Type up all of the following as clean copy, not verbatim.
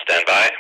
Stand by.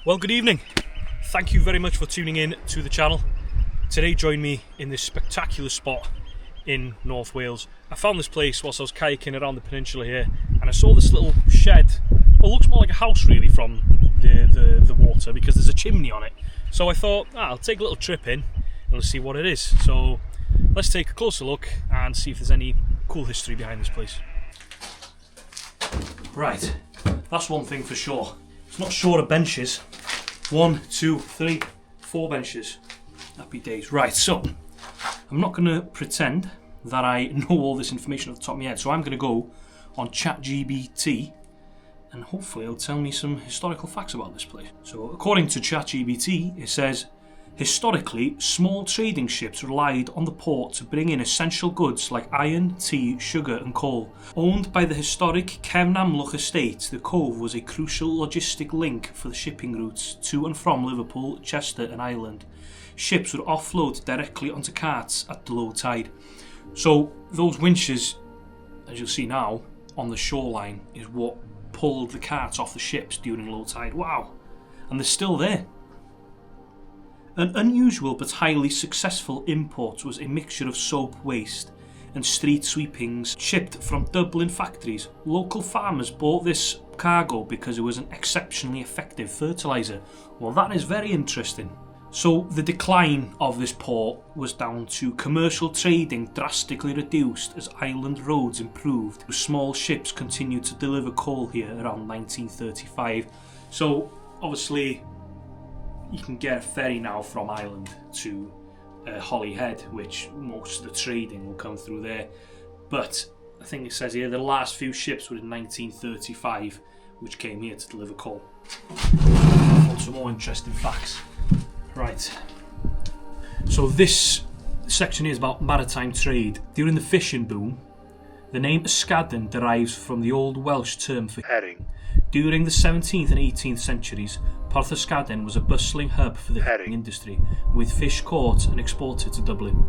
Well, good evening. Thank you very much for tuning in to the channel. Today join me in this spectacular spot in North Wales. I found this place whilst I was kayaking around the peninsula here, and I saw this little shed. Well, it looks more like a house really from the water because there's a chimney on it. So I thought, I'll take a little trip in and let's see what it is. So let's take a closer look and see if there's any cool history behind this place. Right, that's one thing for sure. It's not short of benches. 1, 2, 3, 4 benches. Happy days. Right, so I'm not going to pretend that I know all this information off the top of my head. So I'm going to go on ChatGPT and hopefully it'll tell me some historical facts about this place. So according to ChatGPT, it says, historically, small trading ships relied on the port to bring in essential goods like iron, tea, sugar and coal. Owned by the historic Cefn Amlwch estate, the cove was a crucial logistic link for the shipping routes to and from Liverpool, Chester and Ireland. Ships would offload directly onto carts at the low tide. So those winches, as you'll see now, on the shoreline is what pulled the carts off the ships during low tide. Wow! And they're still there. An unusual but highly successful import was a mixture of soap waste and street sweepings shipped from Dublin factories. Local farmers bought this cargo because it was an exceptionally effective fertiliser. Well, that is very interesting. So the decline of this port was down to commercial trading drastically reduced as island roads improved. Small ships continued to deliver coal here around 1935. So obviously you can get a ferry now from Ireland to Holyhead, which most of the trading will come through there. But I think it says here the last few ships were in 1935, which came here to deliver coal. Some more interesting facts. Right. So this section here is about maritime trade. During the fishing boom, the name Yscadden derives from the Old Welsh term for herring. During the 17th and 18th centuries, Porth Yscadden was a bustling hub for the herring industry, with fish caught and exported to Dublin.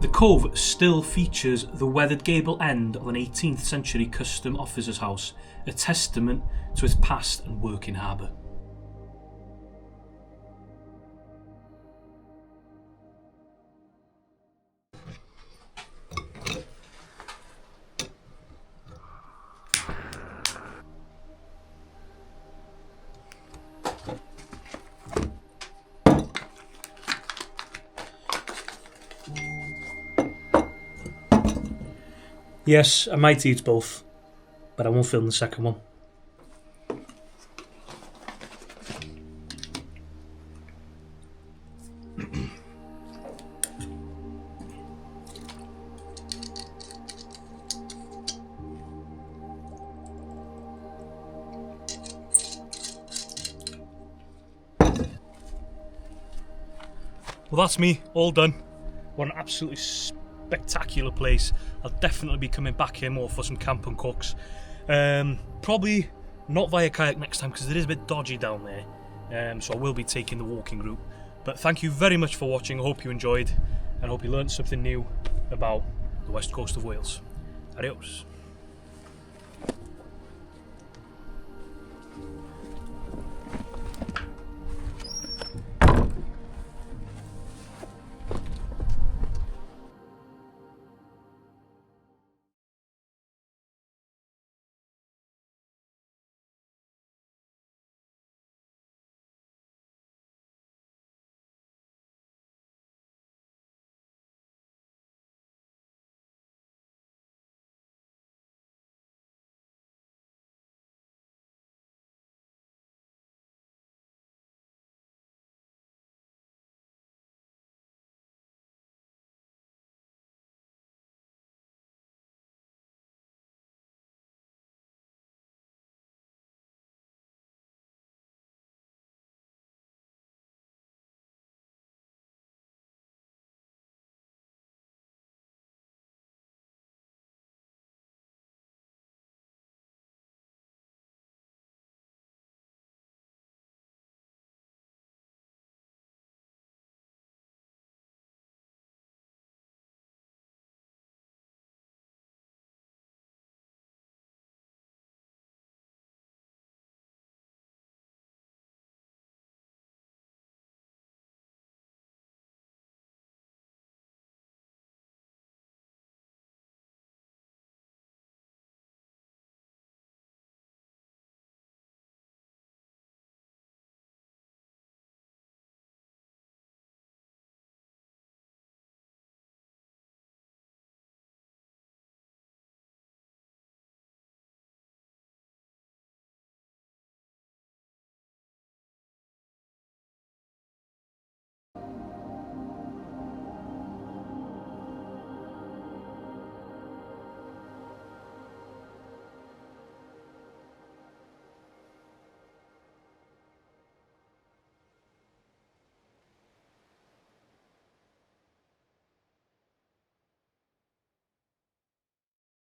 The cove still features the weathered gable end of an 18th century custom officer's house, a testament to its past and working harbour. Yes, I might eat both, but I won't film the second one. Well, that's me, all done. What an absolutely spectacular place. I'll definitely be coming back here more for some camp and cooks. Probably not via kayak next time because it is a bit dodgy down there. So I will be taking the walking route. But thank you very much for watching. I hope you enjoyed and hope you learned something new about the west coast of Wales. Adios.